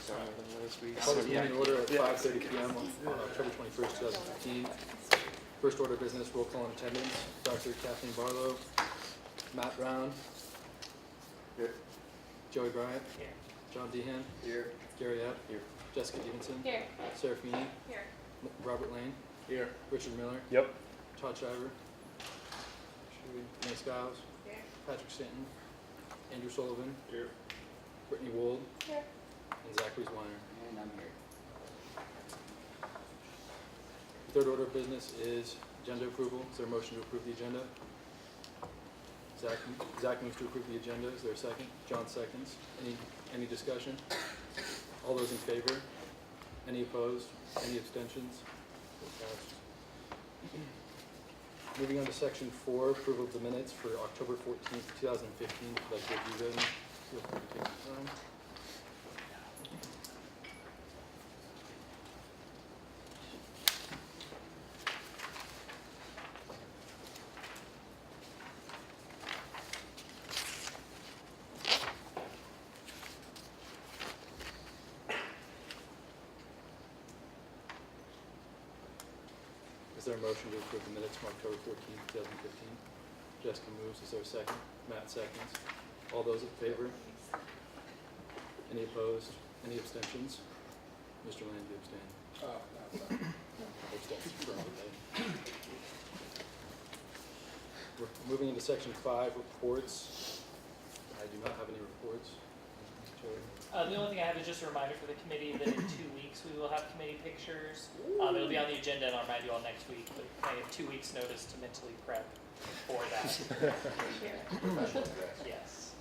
Public meeting order at 5:30 p.m. on October 21st, 2015. First order of business, roll call in attendance. Dr. Kathleen Barlow, Matt Brown, Here. Joey Bryant, Here. John Dehan, Here. Gary Epp, Here. Jessica Evenson, Here. Sarah Feeney, Here. Robert Lane, Here. Richard Miller, Yep. Todd Shiver, Renee Skiles, Here. Patrick Stanton, Andrew Sullivan, Here. Brittany Wold, Here. and Zachary Zweiner. And I'm here. Third order of business is agenda approval. Is there a motion to approve the agenda? Zach moves to approve the agenda. Is there a second? John seconds. Any discussion? All those in favor? Any opposed? Any abstentions? Moving on to section 4, approval of the minutes for October 14th, 2015. If you'd like to review them, feel free to take your time. Is there a motion to approve the minutes from October 14th, 2015? Jessica moves. Is there a second? Matt seconds. All those in favor? Any opposed? Any abstentions? Mr. Land, you abstain. Abstentions from today. We're moving into section 5, reports. I do not have any reports. Joey? The only thing I have is just a reminder for the committee that in 2 weeks we will have committee pictures. It'll be on the agenda and I'll remind you all next week, but I have 2 weeks notice to mentally prep for that. Yes.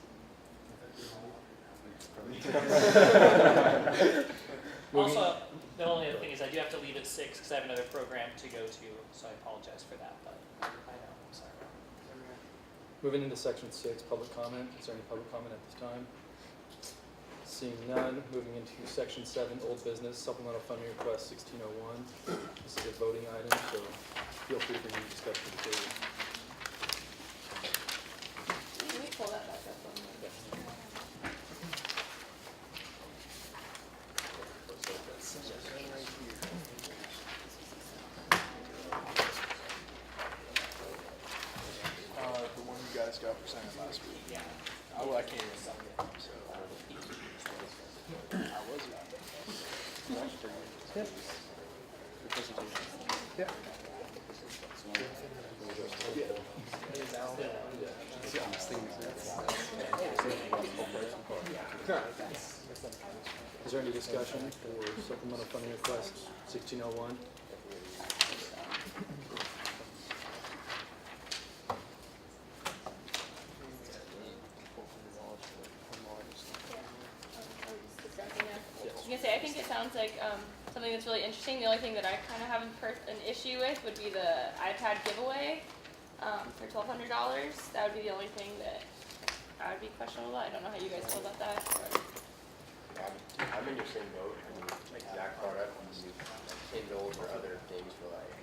Also, the only other thing is I do have to leave at 6 because I have another program to go to, so I apologize for that, but I know, I'm sorry. Moving into section 6, public comment. Is there any public comment at this time? Seeing none, moving into section 7, old business, supplemental funding request 1601. This is a voting item, so feel free to bring your discussion to the table. Can we pull that back up on the The one you guys got presented last week. Yeah. Oh, I can't even so. How was it? Yeah. Your presentation. Yeah. Is there any discussion for supplemental funding request 1601? I think it sounds like something that's really interesting. The only thing that I kind of have an issue with would be the iPad giveaway for $1,200. That would be the only thing that I would be questionable about. I don't know how you guys feel about that. I'm in your same boat. I mean, like Zach brought up, Kindles or other things for like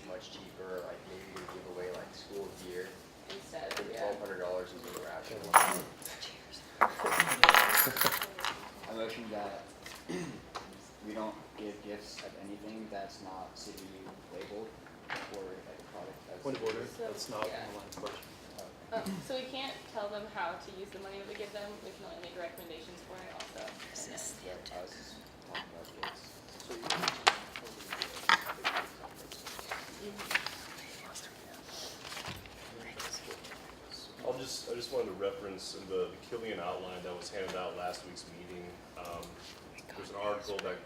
much cheaper. Like maybe you give away like school gear. Instead, I think yeah. $1,200 is irrational. I motion that we don't give gifts of anything that's not CWU labeled or like a product that's... Point of order, So, that's not yeah. on the line of question. So we can't tell them how to use the money that we give them. We can only make recommendations for it also. Yeah, I was just talking about gifts. I just wanted to reference in the Killian outline that was handed out last week's meeting. There's an article that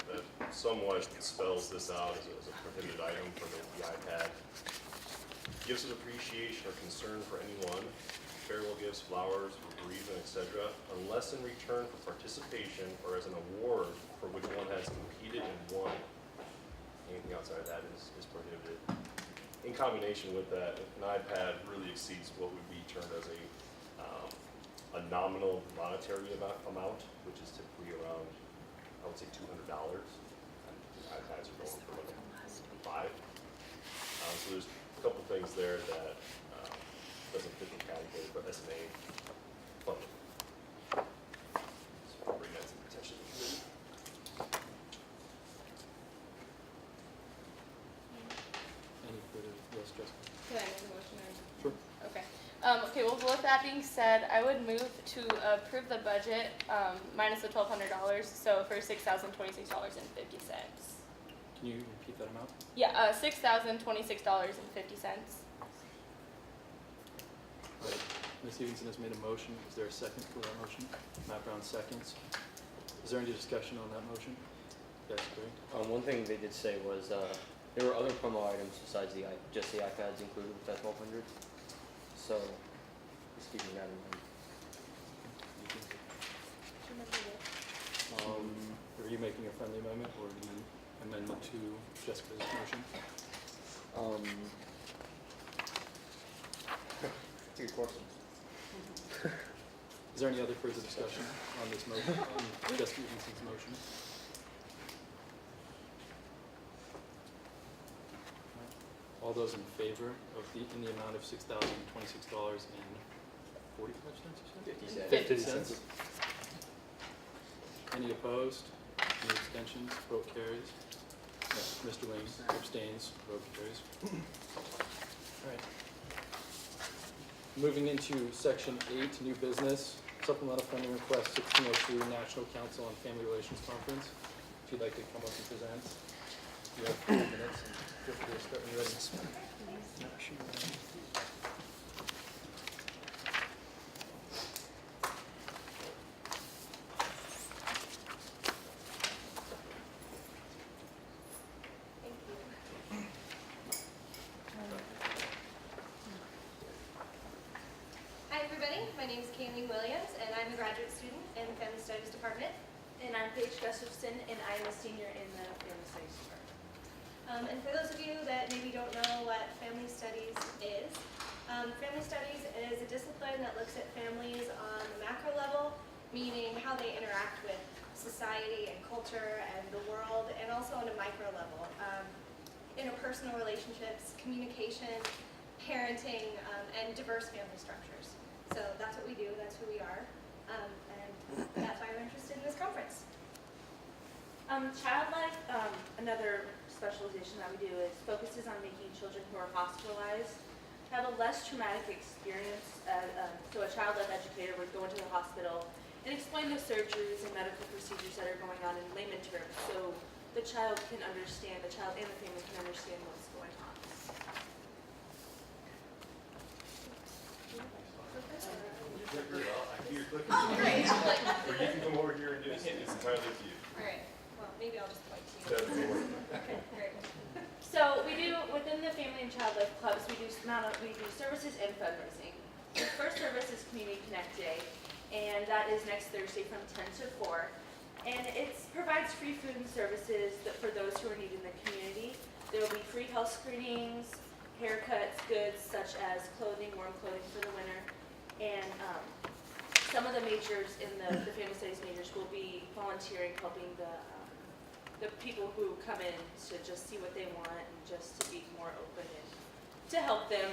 somewhat spells this out as a prohibited item for the iPad. Gifts of appreciation or concern for anyone, farewell gifts, flowers, bereavement, etc., unless in return for participation or as an award for which one has competed and won. Anything outside of that is prohibited. In combination with that, an iPad really exceeds what would be termed as a nominal monetary amount, which is typically around, I would say, $200. iPads are going for like $5. So there's a couple things there that doesn't fit the category for S&A funding. So I'll bring that to the attention of the committee. Okay, well, with that being said, I would move to approve the budget, minus the $1,200, so for $6,026.50. Can you repeat that amount? Yeah, $6,026.50. Right. Ms. Stevenson has made a motion. Is there a second for that motion? Matt Brown seconds. Is there any discussion on that motion? Yes, Greg? One thing they did say was, there were other promo items besides just the iPads included with that 1,200. So, just keeping that in mind. Are you making a friendly amendment or the amendment to Jessica's motion? That's a good question. Is there any other further discussion on this motion, on Jessica Easton's motion? All those in favor of in the amount of $6,026.45, 50 you cents. said? 50 cents. Any opposed? Any abstentions? Vote carries. Mr. Williams abstains. Vote carries. All right. Moving into section 8, new business, supplemental funding request 1603, National Council on Family Relations Conference. If you'd like to come up and present, you have 4 minutes and feel free to start when you're ready. Hi everybody, my name is Kayleen Williams and I'm a graduate student in the Family Studies Department. And I'm Paige Gustafson, and I'm a senior in the Family Studies Department. And for those of you that maybe don't know what Family Studies is, Family Studies is a discipline that looks at families on the macro level, meaning how they interact with society and culture and the world, and also on a micro level, interpersonal relationships, communication, parenting, and diverse family structures. So that's what we do, that's who we are, and that's why we're interested in this conference. Child Life, another specialization that we do is focuses on making children who are hospitalized have a less traumatic experience. So a Child Life educator would go into the hospital and explain the surgeries and medical procedures that are going on in layman terms, so the child can understand, the child and the family can understand what's going on. Or you can come over here and do it, it's entirely up to you. All right, well, maybe I'll just point to you. That's the word. Okay, great. So we do, within the Family and Child Life Clubs, we do services and fundraising. The first service is Community Connect Day, and that is next Thursday from 10 to 4. And it provides free food and services for those who are needed in the community. There will be free health screenings, haircuts, goods such as clothing, warm clothing for the winter, and some of the majors in the Family Studies majors will be volunteering, helping the people who come in to just see what they want and just to be more open and to help them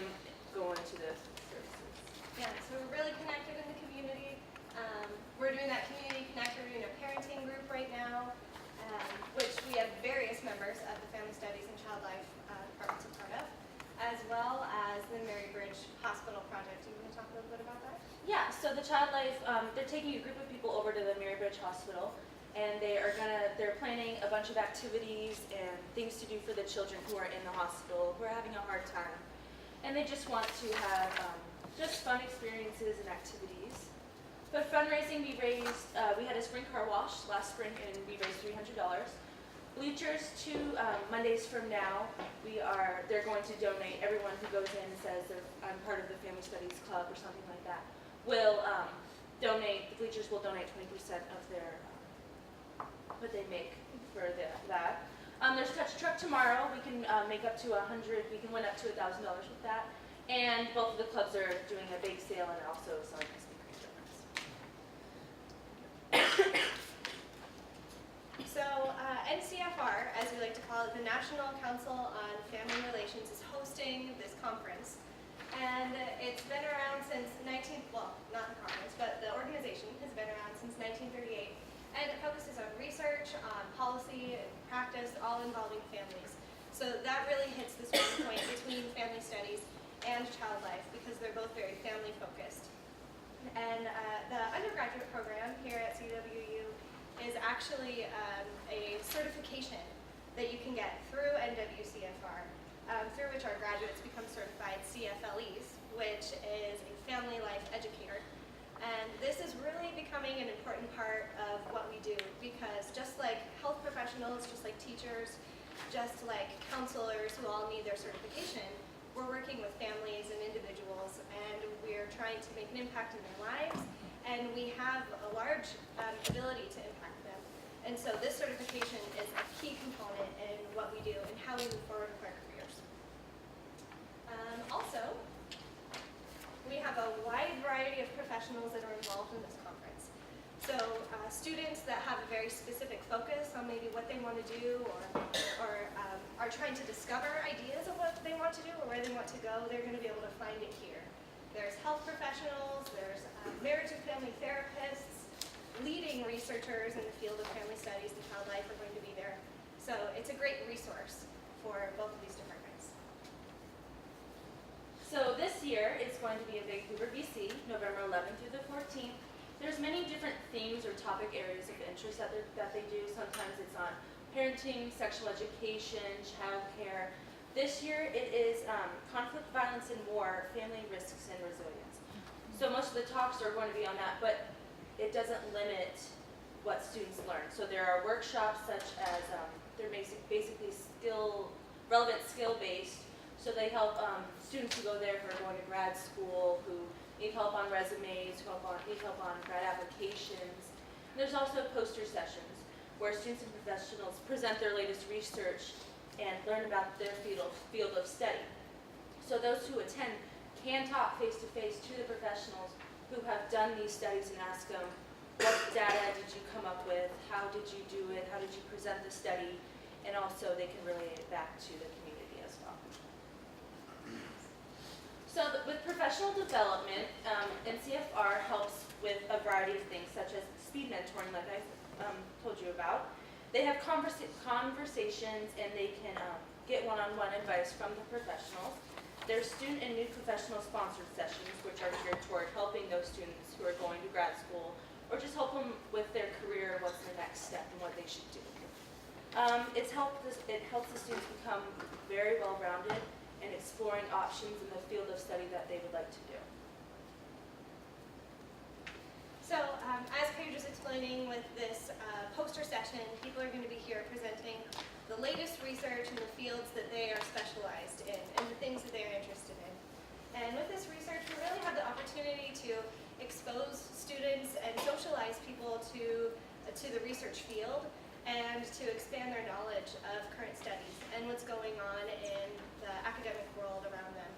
go into the services. Yeah, so we're really connected in the community. We're doing that Community Connect, we're doing a parenting group right now, which we have various members of the Family Studies and Child Life departments a part of, as well as the Mary Bridge Hospital Project. Do you want to talk a little bit about that? Yeah, so the Child Life, they're taking a group of people over to the Mary Bridge Hospital, and they're planning a bunch of activities and things to do for the children who are in the hospital, who are having a hard time. And they just want to have just fun experiences and activities. But fundraising, we had a spring car wash last spring and we raised $300. Bleachers, 2 Mondays from now, they're going to donate. Everyone who goes in and says I'm part of the Family Studies Club or something like that will donate. The bleachers will donate 20% of their what they make for that. There's Touch a Truck tomorrow. We can make up to $100. We can win up to $1,000 with that. And both of the clubs are doing a bake sale and also selling ice cream donuts. So NCFR, as we like to call it, the National Council on Family Relations, is hosting this conference. And it's been around since not the conference, but the organization has been around since 1938. And it focuses on research, on policy, and practice, all involving families. So that really hits this one point between family studies and child life, because they're both very family the undergraduate program here at CWU is actually a certification that you can get through NWCFR, through which our graduates become certified CFLEs, which is a family life educator. And this is really becoming an important part of what we do, because just like health professionals, just like teachers, just like counselors who all need their certification, we're working with families and individuals, and we're trying to make an impact in their lives, and we have a large ability to impact them. And so this certification is a key component in what we do and how we move forward with our careers. Also, we have a wide variety of professionals that are involved in this conference. So students that have a very specific focus on maybe what they want to do, or are trying to discover ideas of what they want to do or where they want to go, they're going to be able to find it here. There's health professionals, there's marriage and family therapists, leading researchers in the field of family studies and child life are going to be there. So it's a great resource for both of these departments. So this year, it's going to be in Vancouver, BC, November 11th through the 14th. There's many different themes or topic areas of interest that they do. Sometimes it's on parenting, sexual education, childcare. This year it is conflict, violence, and war, family risks, and resilience. So most of the talks are going to be on that, but it doesn't limit what students learn. So there are workshops such as, they're basically relevant skill-based. So they help students who go there who are going to grad school, who need help on resumes, need help on grad applications. And there's also poster sessions where students and professionals present their latest research and learn about their field of study. So those who attend can talk face-to-face to the professionals who have done these studies and ask them, what data did you come up with? How did you do it? How did you present the study? And also they can relate it back to the community as well. So with professional development, NCFR helps with a variety of things, such as speed mentoring, like I told you about. They have conversations, and they can get one-on-one advice from the professionals. There's student and new professional sponsored sessions, which are geared toward helping those students who are going to grad school, or just help them with their career, what's the next step, and what they should do. It helps the students become very well-rounded and exploring options in the field of study that they would like to do. So as Paige was explaining with this poster session, people are going to be here presenting the latest research in the fields that they are specialized in and the things that they are interested in. And with this research, we really have the opportunity to expose students and socialize people to the research field and to expand their knowledge of current studies and what's going on in the academic world around them.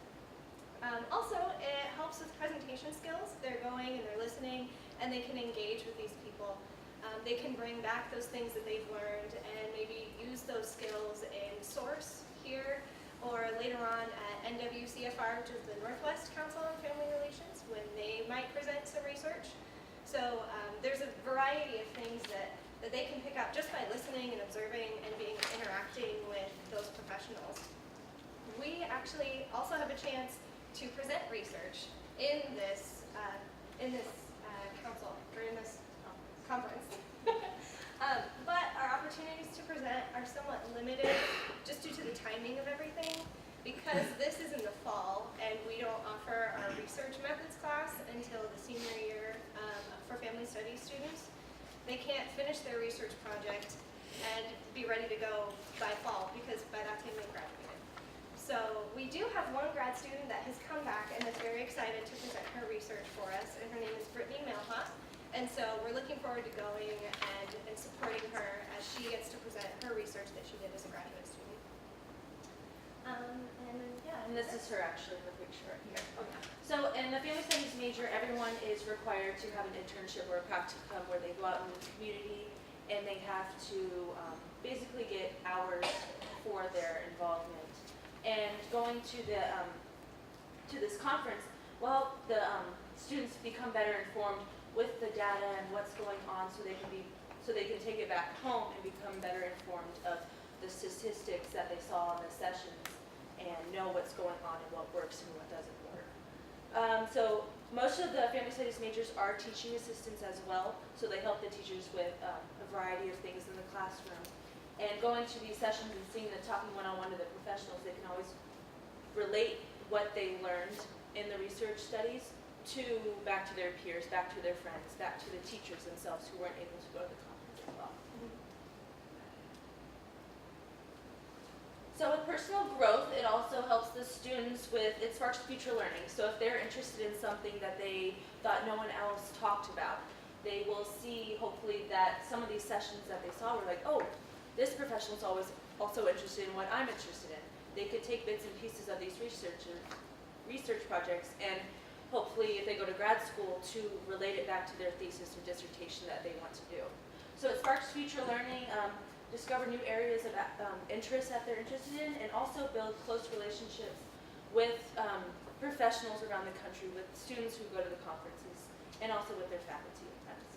Also, it helps with presentation skills. They're going and they're listening, and they can engage with these people. They can bring back those things that they've learned and maybe use those skills in SOURCE here or later on at NWCFR, which is the Northwest Council on Family Relations, when they might present some research. So there's a variety of things that they can pick up just by listening and observing and interacting with those professionals. We actually also have a chance to present research in this council, or in this conference. But our opportunities to present are somewhat limited just due to the timing of everything, because this is in the fall and we don't offer our research methods class until the senior year for family studies students. They can't finish their research project and be ready to go by fall, because by that time they graduated. So we do have one grad student that has come back and is very excited to present her research for us, and her name is Brittany Malha. And so we're looking forward to going and supporting her as she gets to present her research that she did as a graduate student. And this is her actually in the picture right here. So in the family studies major, everyone is required to have an internship or a practicum where they go out in the community and they have to basically get hours for their involvement. And going to this conference will help the students become better informed with the data and what's going on, so they can take it back home and become better informed of the statistics that they saw in the sessions and know what's going on and what works and what doesn't work. So most of the family studies majors are teaching assistants as well, so they help the teachers with a variety of things in the classroom. And going to these sessions and seeing them talking one-on-one to the professionals, they can always relate what they learned in the research studies back to their peers, back to their friends, back to the teachers themselves who weren't able to go to the conference as well. So with personal growth, it also helps the students with, it sparks future learning. So if they're interested in something that they thought no one else talked about, they will see hopefully that some of these sessions that they saw were like, oh, this professional is always also interested in what I'm interested in. They could take bits and pieces of these research projects and hopefully if they go to grad school to relate it back to their thesis or dissertation that they want to do. So it sparks future learning, discover new areas of interest that they're interested in, and also build close relationships with professionals around the country, with students who go to the conferences, and also with their faculty and friends.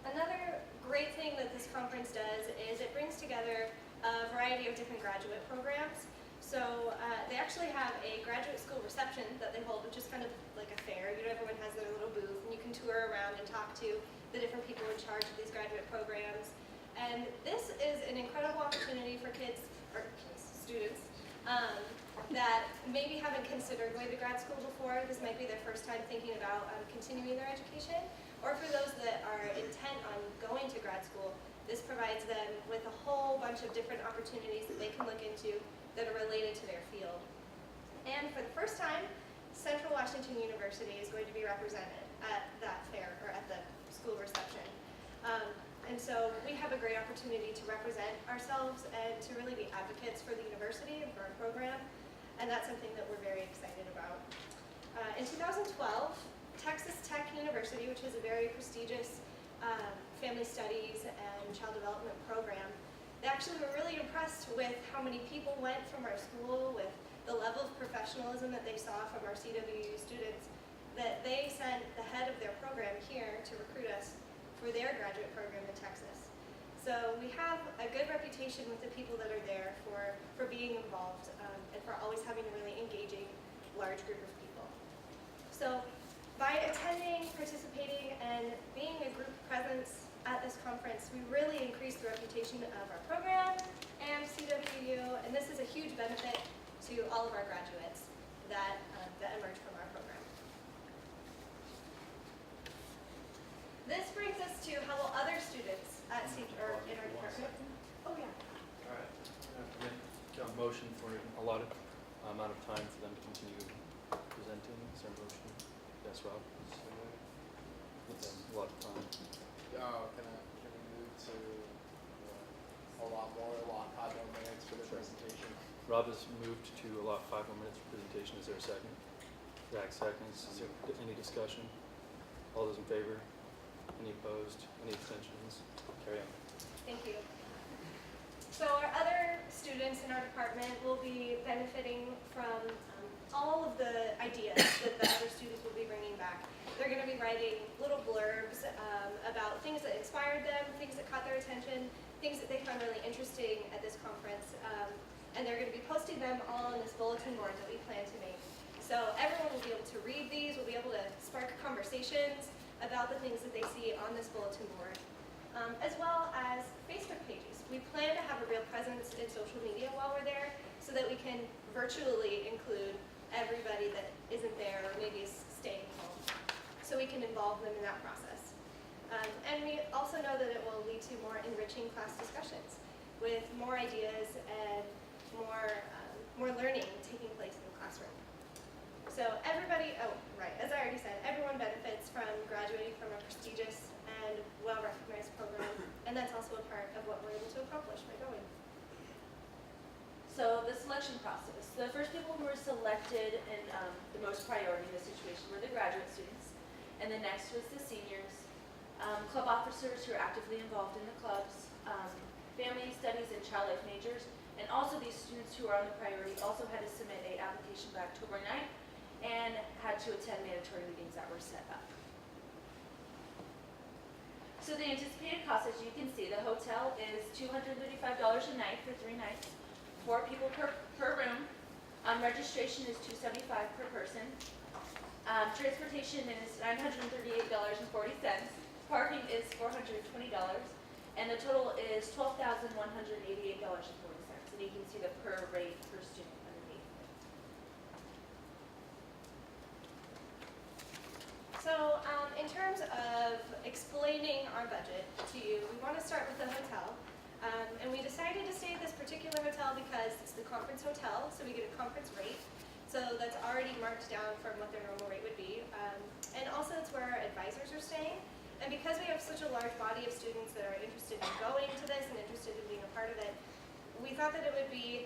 Another great thing that this conference does is it brings together a variety of different graduate programs. So they actually have a graduate school reception that they hold, which is kind of like a fair. You know, everyone has their little booth, and you can tour around and talk to the different people in charge of these graduate programs. And this is an incredible opportunity for students, that maybe haven't considered going to grad school before. This might be their first time thinking about continuing their education. Or for those that are intent on going to grad school, this provides them with a whole bunch of different opportunities that they can look into that are related to their field. And for the first time, Central Washington University is going to be represented at that fair, or at the school reception. And so we have a great opportunity to represent ourselves and to really be advocates for the university and for our program. And that's something that we're very excited about. In 2012, Texas Tech University, which is a very prestigious family studies and child development program, they actually were really impressed with how many people went from our school, with the level of professionalism that they saw from our CWU students, that they sent the head of their program here to recruit us for their graduate program in Texas. So we have a good reputation with the people that are there for being involved and for always having a really engaging, large group of people. So by attending, participating, and being a group presence at this conference, we really increase the reputation of our program and CWU, and this is a huge benefit to all of our graduates that emerge from our program. This brings us to how will other students at in our department. Oh yeah. All right. Make a motion for an allotted amount of time for them to continue presenting. Is there a motion? Yes, Rob? Give them a lot of time. Can we move to a lot 5 more minutes for the presentation? Rob has moved to allot 5 more minutes for presentation. Is there a second? Zach seconds. Is there any discussion? All those in favor? Any opposed? Any abstentions? Carry on. Thank you. So our other students in our department will be benefiting from all of the ideas that the other students will be bringing back. They're going to be writing little blurbs about things that inspired them, things that caught their attention, things that they found really interesting at this conference. And they're going to be posting them all on this bulletin board that we plan to make. So everyone will be able to read these, will be able to spark conversations about the things that they see on this bulletin board, as well as Facebook pages. We plan to have a real presence in social media while we're there so that we can virtually include everybody that isn't there or maybe is staying home, so we can involve them in that process. And we also know that it will lead to more enriching class discussions with more ideas and more learning taking place in the classroom. So everybody, as I already said, everyone benefits from graduating from a prestigious and well-recognized program, and that's also a part of what we're able to accomplish by going. So the selection process. The first people who were selected in the most priority in this situation were the graduate students, and the next was the seniors, club officers who are actively involved in the clubs, family studies and child life majors, and also these students who are on the priority also had to submit an application by October 9th and had to attend mandatory meetings that were set up. So the anticipated cost, as you can see, the hotel is $235 a night for 3 nights, 4 people per room. Registration is $275 per person. Transportation is $938.40. Parking is $420, and the total is $12,188.40. And you can see the per rate per student underneath. So, in terms of explaining our budget to you, we want to start with the hotel. And we decided to stay at this particular hotel because it's the conference hotel, so we get a conference rate. So that's already marked down from what their normal rate would be. And also it's where our advisors are staying. And because we have such a large body of students that are interested in going to this and interested in being a part of it, we thought that it would be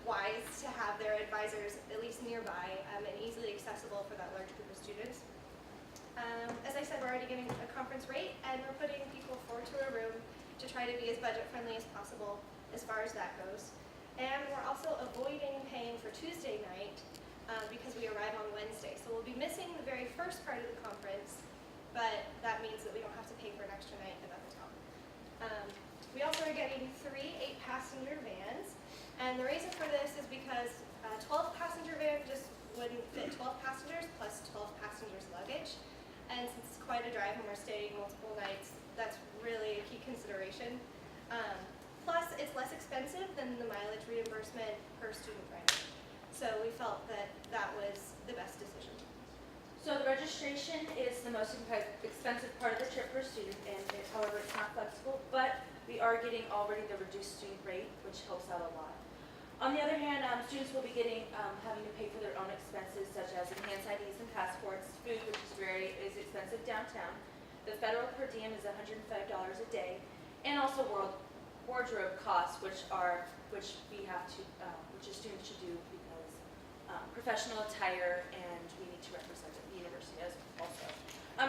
wise to have their advisors at least nearby and easily accessible for that large group of students. As I said, we're already getting a conference rate, and we're putting people forward to a room to try to be as budget friendly as possible as far as that goes. And we're also avoiding paying for Tuesday night because we arrive on Wednesday. So we'll be missing the very first part of the conference, but that means that we don't have to pay for an extra night at the hotel. We also are getting 3 8-passenger vans. And the reason for this is because 12-passenger van just wouldn't fit 12 passengers plus 12 passengers luggage. And since it's quite a drive and we're staying multiple nights, that's really a key consideration. Plus, it's less expensive than the mileage reimbursement per student rider. So we felt that that was the best decision. So the registration is the most expensive part of the trip per student, and however, it's not flexible, but we are getting already the reduced student rate, which helps out a lot. On the other hand, students will be having to pay for their own expenses, such as enhanced IDs and passports, food, which is expensive downtown. The federal per diem is $105 a day, and also wardrobe costs, which students should do because professional attire, and we need to represent the university as also.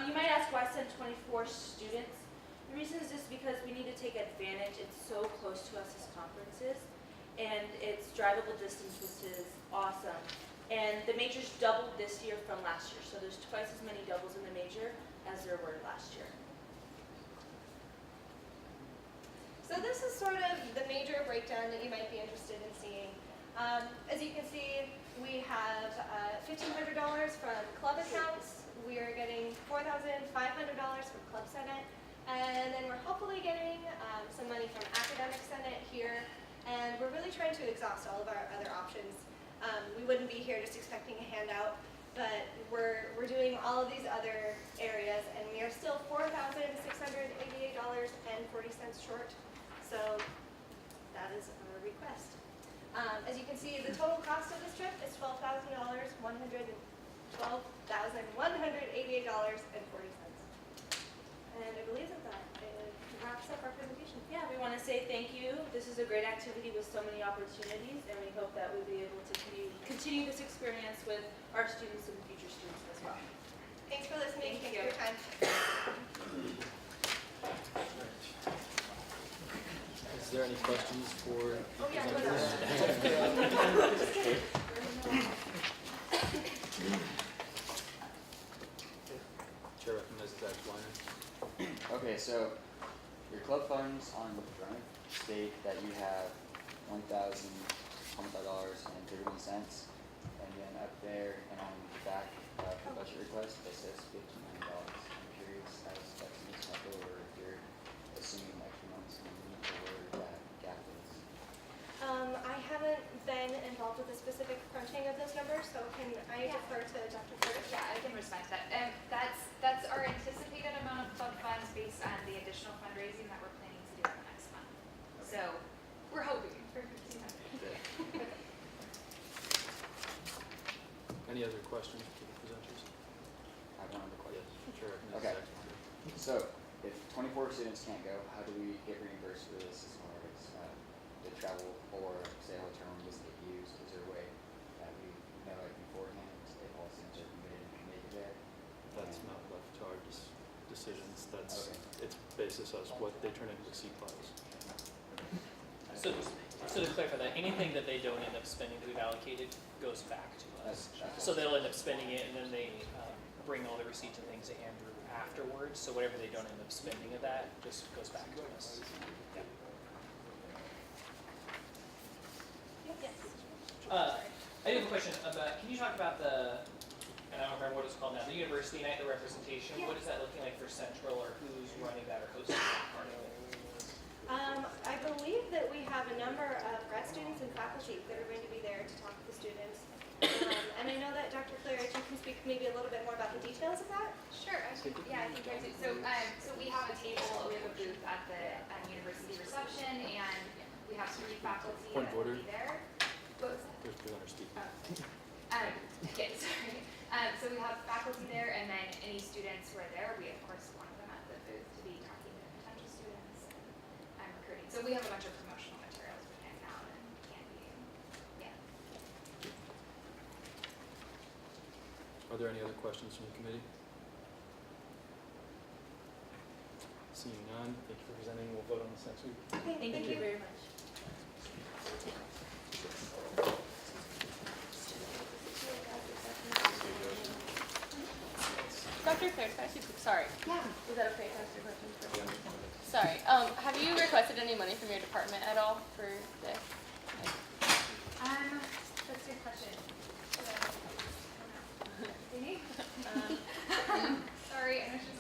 You might ask, why send 24 students? The reason is just because we need to take advantage. It's so close to us as conferences, and it's drivable distance, which is awesome. And the majors doubled this year from last year, so there's twice as many doubles in the major as there were last year. So this is sort of the major breakdown that you might be interested in seeing. As you can see, we have $1,500 from club accounts. We are getting $4,500 from Club Senate. And then we're hopefully getting some money from Academic Senate here. And we're really trying to exhaust all of our other options. We wouldn't be here just expecting a handout, but we're doing all of these other areas, and we are still $4,688.40 short. So that is our request. As you can see, the total cost of this trip is $12,188.40. And I believe that wraps up our presentation. Yeah, we want to say thank you. This is a great activity with so many opportunities, and we hope that we'll be able to continue this experience with our students and future students as well. Thanks for listening. Thank Thanks for your time. Is there any questions for the Oh, yeah, go presenters? Chair recognizes Zach Weiner. Okay, so your club funds on the front state that you have $1,025.31, and then up there and on the back of the budget request, it says $59. I'm curious how that's mixed up over if you're assuming extra months money or that gap is. I haven't been involved with the specific crunching of those numbers, so can I defer to Dr. Curtis? Yeah, I can respect that. That's our anticipated amount of club funds based on the additional fundraising that we're planning to do in the next month. So we're hoping for Any other questions for the presenters? I have one other question. Yes, Chair recognizes Okay. Zach Weiner. So, if 24 students can't go, how do we get reimbursed for this as far as the travel or, say, a hotel room doesn't get used? Is there a way that we know it beforehand if all students are committed and can make it there? That's not left to our decisions. That's, Okay. it's basis as what they turn into C class. So to clarify that, anything that they don't end up spending that we've allocated goes back to us. So they'll end up spending it, and then they bring all the receipts and things to Andrew afterwards. So whatever they don't end up spending of that just goes back to us. Yeah. Yes. I do have a question about, can you talk about the, and I don't remember what it's called now, the university night, the representation? Yeah. What is that looking like for Central, or who's running that or hosting that part of it? I believe that we have a number of grad students and faculty that are going to be there to talk to the students. And I know that Dr. Claridge, you can speak maybe a little bit more about the details of that. Sure, I think I do. So we have a table, we have a booth at the university reception, and we have 3 faculty Point that of will order. be there. What was that? There's presenter speaking. Okay, sorry. So we have faculty there, and then any students who are there, we of course want them at the booth to be talking to potential students and recruiting. So we have a bunch of promotional materials we hand out and candy and yeah. Are there any other questions from the committee? Seeing none, thank you for presenting. We'll vote on this next week. Okay, Thank you very much. Dr. Claire, can I ask you, sorry, Yeah. is that okay? Can I ask you a question first? Sorry, have you requested any money from your department at all for this? That's a good question. Amy? Sorry, I know she's.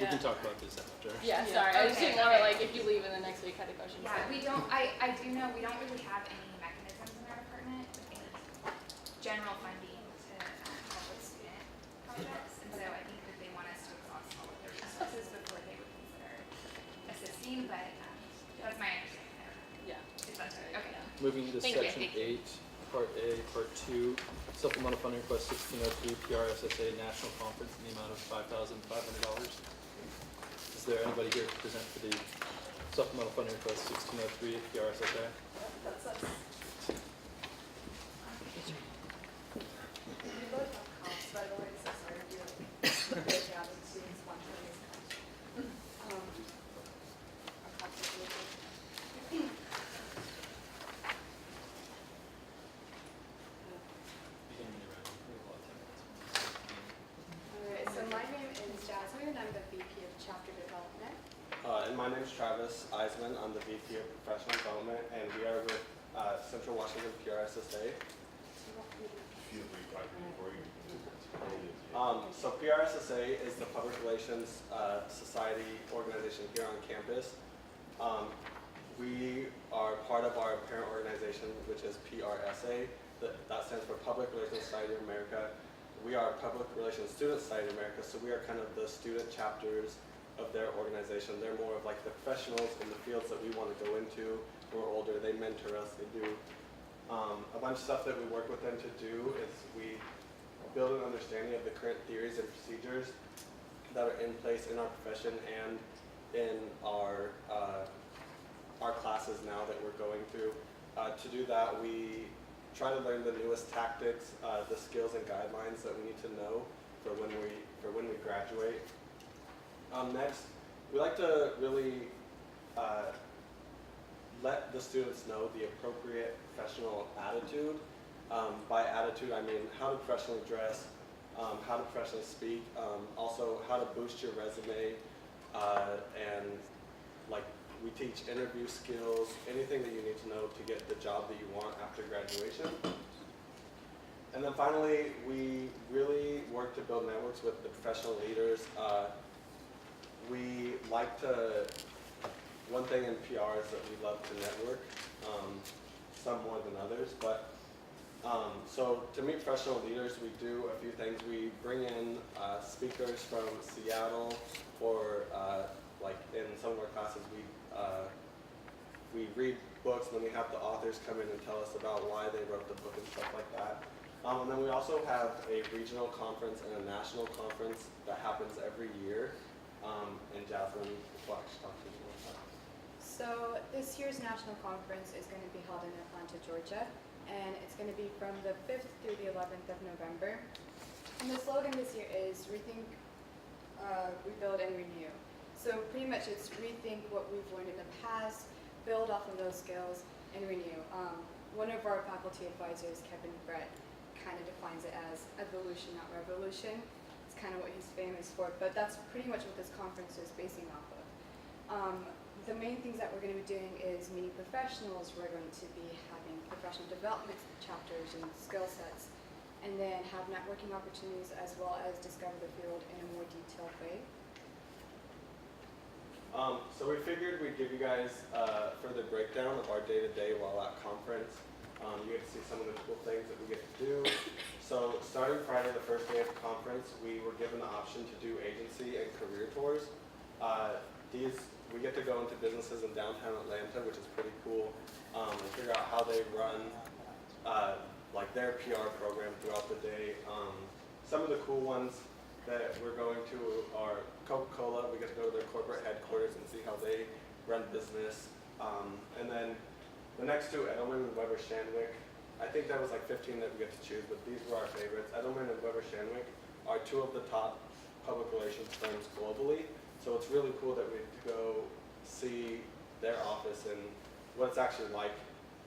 We can talk about this after. Yeah, Yeah. sorry, I just Okay, didn't want to, okay. like, if you leave in the next week, had a question. Yeah, we don't, I do know, we don't really have any mechanisms in our department, any general funding to help with student projects. And so I think that they want us to exhaust all of their resources before they would consider assisting, but that's my understanding. Yeah. If that's right, okay. Moving to Thank you. section 8, part A, part 2, supplemental funding request 1603 PRSSA National Conference in the amount of $5,500. Is there anybody here to present for the supplemental funding request 1603 PRSSA? That's us. We both have comps, by the way, so sorry if you're great job of seeing spontaneous comps. Our comps are really good. Alright, so my name is Jasmine, I'm the VP of Chapter Development. And my name is Travis Eisman. I'm the VP of Professional Development, and we are with Central Washington PRSSA. So PRSSA is the Public Relations Society organization here on campus. We are part of our parent organization, which is PRSA. That stands for Public Relations Society of America. We are Public Relations Student Society of America, so we are kind of the student chapters of their organization. They're more of like the professionals in the fields that we want to go into. When we're older, they mentor us, they do a bunch of stuff that we work with them to do is we build an understanding of the current theories and procedures that are in place in our profession and in our classes now that we're going through. To do that, we try to learn the newest tactics, the skills and guidelines that we need to know for when we graduate. Next, we like to really let the students know the appropriate professional attitude. By attitude, I mean how to professionally dress, how to professionally speak, also how to boost your resume, and like we teach interview skills, anything that you need to know to get the job that you want after graduation. And then finally, we really work to build networks with the professional leaders. We like to, one thing in PR is that we love to network, some more than others, but so to meet professional leaders, we do a few things. We bring in speakers from Seattle, or like in some of our classes, we read books, and then we have the authors come in and tell us about why they wrote the book and stuff like that. And then we also have a regional conference and a national conference that happens every year. And Jasmine will actually talk to you about that. So this year's national conference is going to be held in Atlanta, Georgia, and it's going to be from the 5th through the 11th of November. And the slogan this year is Rethink, Rebuild, and Renew. So pretty much it's rethink what we've learned in the past, build off of those skills, and renew. One of our faculty advisors, Kevin Brett, kind of defines it as evolution, not revolution. It's kind of what he's famous for, but that's pretty much what this conference is basing off of. The main things that we're going to be doing is meeting professionals. We're going to be having professional development chapters and skill sets, and then have networking opportunities as well as discover the field in a more detailed way. So we figured we'd give you guys a further breakdown of our day-to-day while at conference. You get to see some of the cool things that we get to do. So starting Friday, the first day of the conference, we were given the option to do agency and career tours. We get to go into businesses in downtown Atlanta, which is pretty cool, and figure out how they run like their PR program throughout the day. Some of the cool ones that we're going to are Coca-Cola. We get to go to their corporate headquarters and see how they run business. And then the next two, Edelman and Weber Shandwick, I think that was like 15 that we get to choose, but these were our favorites. Edelman and Weber Shandwick are two of the top public relations firms globally. So it's really cool that we get to go see their office and what it's actually like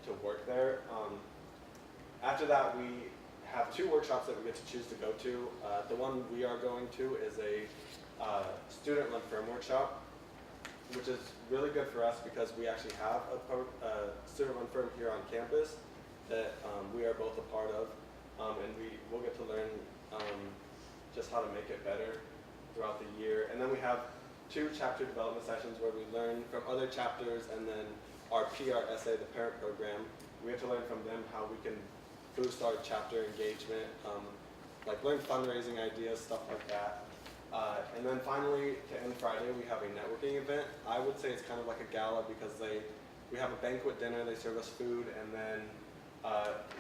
to work there. After that, we have two workshops that we get to choose to go to. The one we are going to is a student-run firm workshop, which is really good for us because we actually have a student-run firm here on campus that we are both a part of, and we'll get to learn just how to make it better throughout the year. And then we have two chapter development sessions where we learn from other chapters, and then our PRSA, the parent program, we get to learn from them how we can boost our chapter engagement, like learn fundraising ideas, stuff like that. And then finally, to end Friday, we have a networking event. I would say it's kind of like a gala because we have a banquet dinner, they serve us food, and then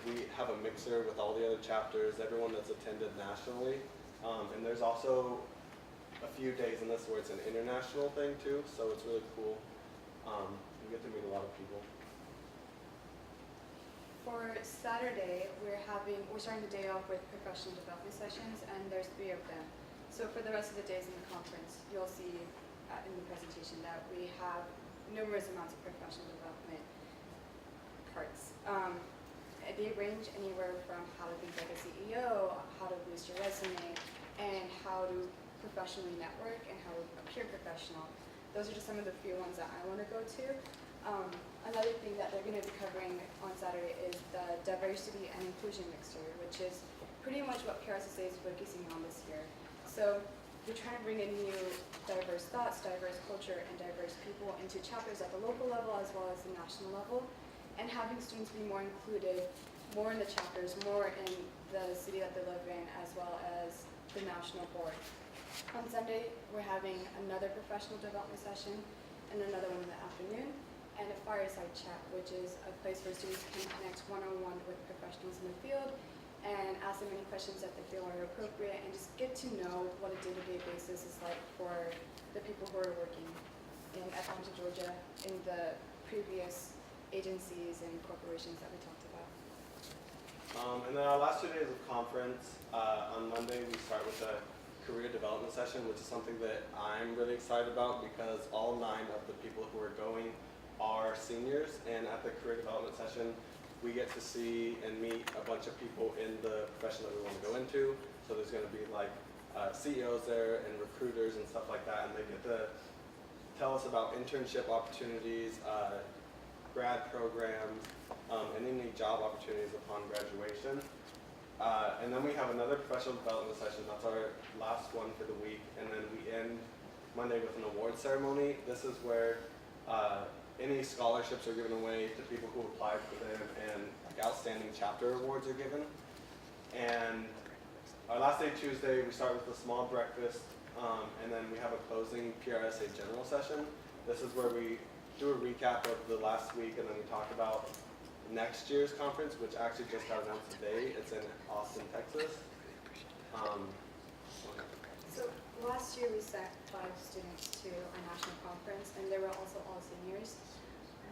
we have a mixer with all the other chapters, everyone that's attended nationally. And there's also a few days in this where it's an international thing too, so it's really cool. You get to meet a lot of people. For Saturday, we're starting the day off with professional development sessions, and there's 3 of them. So for the rest of the days in the conference, you'll see in the presentation that we have numerous amounts of professional development parts. They range anywhere from how to think like a CEO, how to boost your resume, and how to professionally network, and how to appear professional. Those are just some of the few ones that I want to go to. Another thing that they're going to be covering on Saturday is the diversity and inclusion mixer, which is pretty much what PRSSA is focusing on this year. So we're trying to bring in new diverse thoughts, diverse culture, and diverse people into chapters at the local level as well as the national level, and having students be more included, more in the chapters, more in the city that they live in, as well as the national board. On Sunday, we're having another professional development session and another one in the afternoon, and a fireside chat, which is a place where students can connect one-on-one with professionals in the field and ask them any questions that they feel are appropriate, and just get to know what a day-to-day basis is like for the people who are working in Atlanta, Georgia, in the previous agencies and corporations that we talked about. And then our last 2 days of conference, on Monday we start with a career development session, which is something that I'm really excited about because all 9 of the people who are going are seniors, and at the career development session we get to see and meet a bunch of people in the profession that we want to go into. So there's going to be like CEOs there and recruiters and stuff like that, and they get to tell us about internship opportunities, grad programs, and any job opportunities upon graduation. And then we have another professional development session. That's our last one for the week, and then we end Monday with an award ceremony. This is where any scholarships are given away to people who applied for them, and like outstanding chapter awards are given. And our last day, Tuesday, we start with a small breakfast, and then we have a closing PRSA general session. This is where we do a recap of the last week, and then we talk about next year's conference, which actually just got announced today. It's in Austin, Texas. So last year we sent 5 students to our national conference, and they were also all seniors.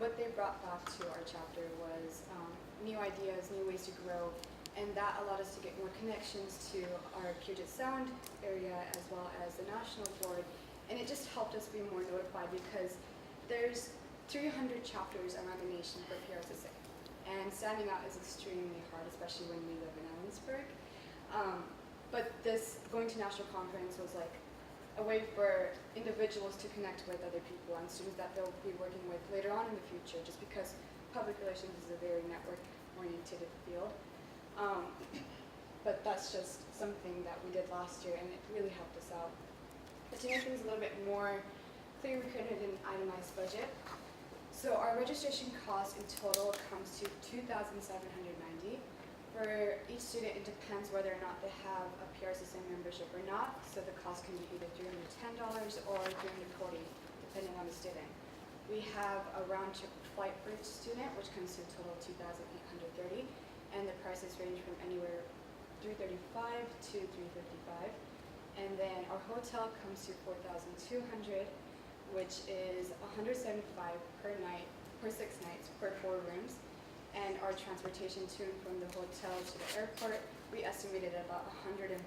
What they brought back to our chapter was new ideas, new ways to grow, and that allowed us to get more connections to our Puget Sound area as well as the national board, and it just helped us be more notified because there's 300 chapters around the nation for PRSSA, and standing out is extremely hard, especially when we live in Ellensburg. But this going to national conference was like a way for individuals to connect with other people and students that they'll be working with later on in the future, just because public relations is a very oriented field. But that's just something that we did last year, and it really helped us out. But to make things a little bit more clear, we created an itemized budget. So our registration cost in total comes to $2,790. For each student, it depends whether or not they have a PRSSA membership or not. So the cost can be either $310 or $340, depending on the student. We have a round-trip flight for each student, which comes to a total of $2,830, and the prices range from anywhere $335 to $355. And then our hotel comes to $4,200, which is $175 per night, per 6 nights, per 4 rooms. And our transportation to and from the hotel to the airport, we estimated about $150.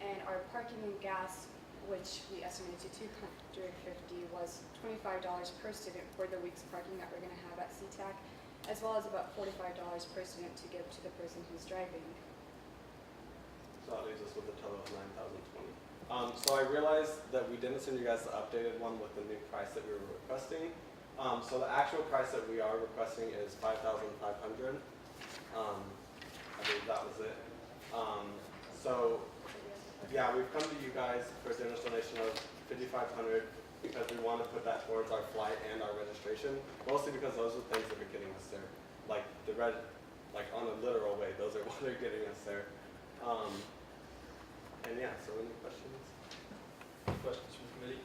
And our parking and gas, which we estimated to $250, was $25 per student for the week's parking that we're going to have at CTAC, as well as about $45 per student to give to the person who's driving. So that leaves us with a total of $9,020. So I realized that we didn't send you guys the updated one with the new price that we were requesting. So the actual price that we are requesting is $5,500. I believe that was it. So yeah, we've come to you guys for a generous donation of $5,500 because we want to put that towards our flight and our registration, mostly because those are things that are getting us there. Like like on a literal way, those are what are getting us there. And yeah, so any questions? Any questions from the committee?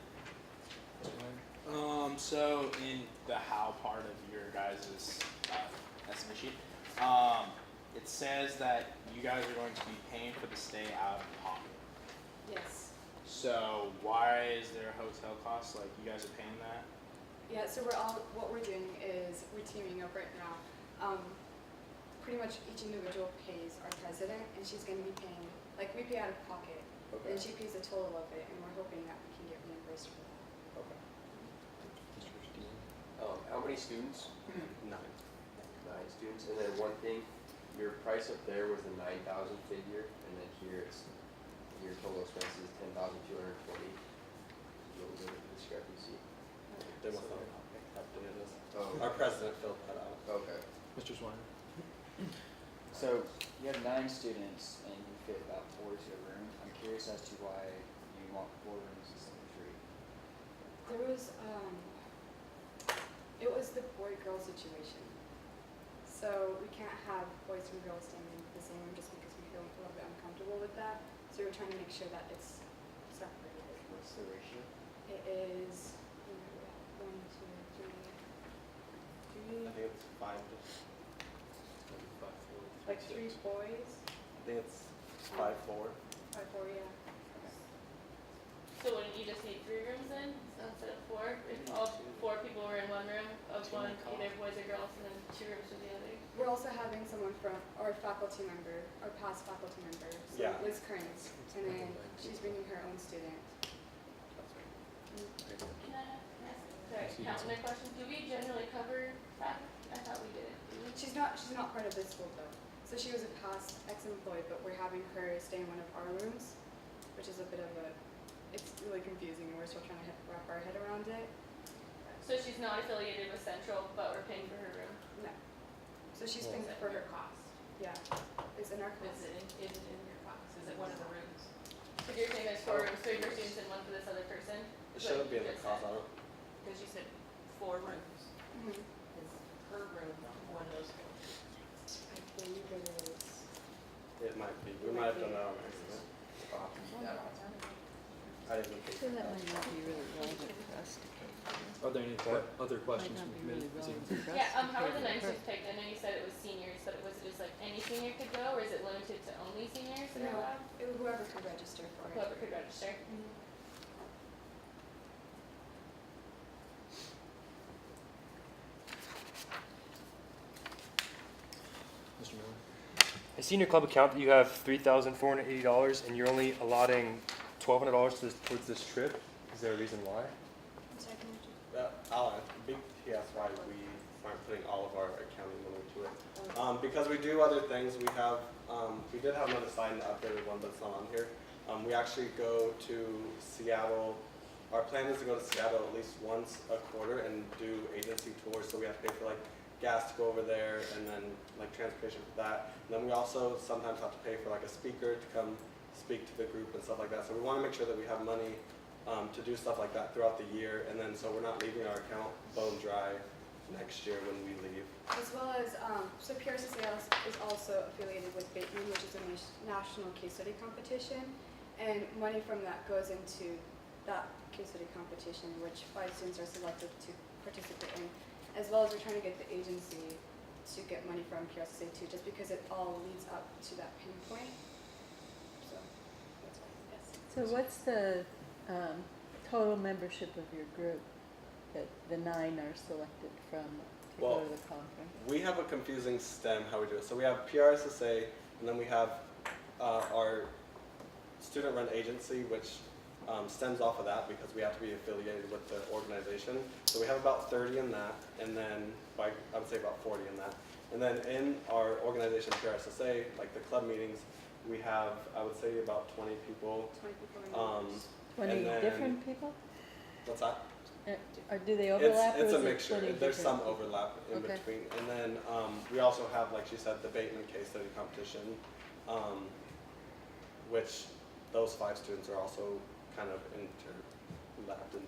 Mr. Lang? So in the how part of your guys' estimate sheet, it says that you guys are going to be paying for the stay out of pocket. Yes. So why is there a hotel cost? Like you guys are paying that? Yeah, so what we're doing is we're teaming up right now. Pretty much each individual pays our president, and she's going to be paying, like we pay out of pocket, Okay. and she pays the total of it, and we're hoping that we can get reimbursed for that. Okay. How many students? 9. 9 students. And then one thing, your price up there was the 9,000 figure, and then here it's your total expenses 10,240. A little bit of discrepancy. They must not have updated this. Oh, Our president filled that out. okay. Mr. Swiner? So you have 9 students and you fit about 4 to a room. I'm curious as to why you want 4 rooms instead of 3. There was, it was the boy-girl situation. So we can't have boys and girls staying in the same room just because we feel a little bit uncomfortable with that. So we're trying to make sure that it's separated. What's the ratio? It is, 1, 2, 3, I think it's 5 to, like 3 boys, I think it's 5-4. 5, 4, yeah. So wouldn't you just need 3 rooms then, instead of 4? If all 4 people were in one room of one, either boys or girls, and then 2 rooms for the other? We're also having someone from our faculty member, our past faculty member, so Yeah. Liz Kearns, and then she's bringing her own student. Can I ask, sorry, calendar question, do we generally cover that? I thought we did. She's not part of this school though. So she was a past ex-employee, but we're having her stay in one of our rooms, which is a bit of it's really confusing, and we're still trying to wrap our head around it. So she's not affiliated with Central, but we're paying for her room? No. So she's Is paying it for your her, cost? yeah, it's in our Is cost. it in your cost? Is it one of the rooms? So you're saying there's 4 rooms, 3 for students and 1 for this other person? It shouldn't be in the cost, I don't. Because you said 4 rooms. Mhm. Is her room one of those 4? I believe it is. It might be. We might have done that on accident. I didn't think. So that might not be really relevant for us to pay. Are there any other questions from the committee this evening? Yeah, how are the 9 students picked? I know you said it was seniors, but was it just like any senior could go, or is it limited to only seniors that are No, allowed? whoever could register for it. Whoever could register? Mhm. Mr. Miller? I see in your club account that you have $3,480 and you're only allotting $1,200 towards this trip. Is there a reason why? I'm sorry, can you I'll add a big TS why we aren't putting all of our accounting money to it. Because we do other things, we did have another slide in the updated one, but it's not on here. We actually go to Seattle. Our plan is to go to Seattle at least once a quarter and do agency tours. So we have to pay for like gas to go over there, and then like transportation for that. And then we also sometimes have to pay for like a speaker to come speak to the group and stuff like that. So we want to make sure that we have money to do stuff like that throughout the year, and then so we're not leaving our account bone dry next year when we leave. As well as, so PRCC is also affiliated with Bateman, which is a national case study competition, and money from that goes into that case study competition, which 5 students are selected to participate in, as well as we're trying to get the agency to get money from PRCC too, just because it all leads up to that pinpoint. So that's why, yes. So what's the total membership of your group that the 9 are selected from to Well, go to the conference? We have a confusing stem how we do it. So we have PRSSA, and then we have our student-run agency, which stems off of that because we have to be affiliated with the organization. So we have about 30 in that, and then I would say about 40 in that. And then in our organization, PRSSA, like the club meetings, we have, I would say, about 20 people. 20 people in members. 20 and then- different people? What's that? Or do they overlap? It's or a is it mixture. 20 There's some different- overlap in Okay. between. And then we also have, like she said, the Bateman case study competition, which those 5 students are also kind of interlapped in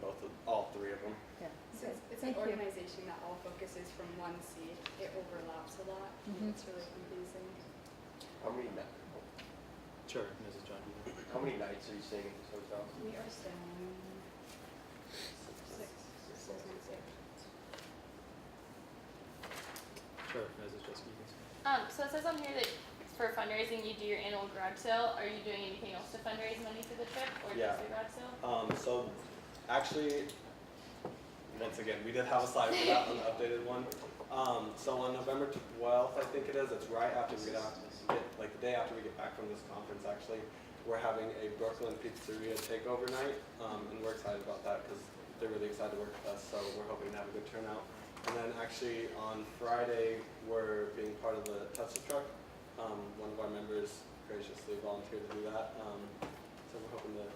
all 3 of them. Yeah. So it's Thank an you. organization that all focuses from one seed. It overlaps a lot. Mhm. It's really confusing. How many Sure, Mrs. John. how many nights are you staying at this hotel? We are staying 6 nights there. Sure, Mrs. Jessica. So it says on here that for fundraising you do your annual garage sale. Are you doing anything else to fundraise money for the trip, or Yeah. just the garage sale? So actually, once again, we did have a slide for that, an updated one. So on November 12th, I think it is, it's right after we like the day after we get back from this conference actually, we're having a Brooklyn Pizzeria takeover night, and we're excited about that because they're really excited to work with us, so we're hoping to have a good turnout. And then actually on Friday, we're being part of the Touch the Truck. One of our members graciously volunteered to do that, so we're hoping to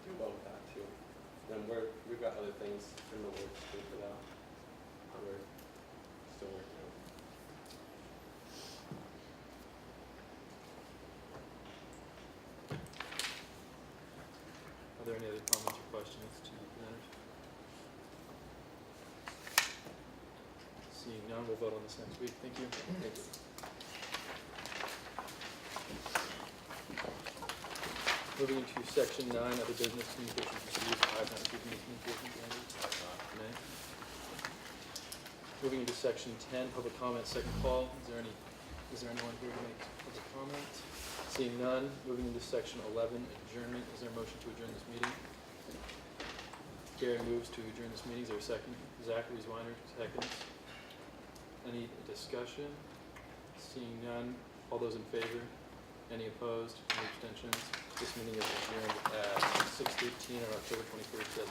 do well with that too. Then we've got other things in the works too for that we're still working on. Are there any other comments or questions to the presenters? Seeing none, we'll vote on this next week. Thank you. Moving into section 9, other business communications received. I've not received any communications, Andy. Nay. Moving into section 10, public comment, second call. Is there anyone here to make public comment? Seeing none, moving into section 11, adjournment. Is there a motion to adjourn this meeting? Gary moves to adjourn this meeting. Is there a second? Zachary Weiner seconds. Any discussion? Seeing none, all those in favor? Any opposed? Any abstentions? This meeting is adjourned at 6:18 on October 23rd.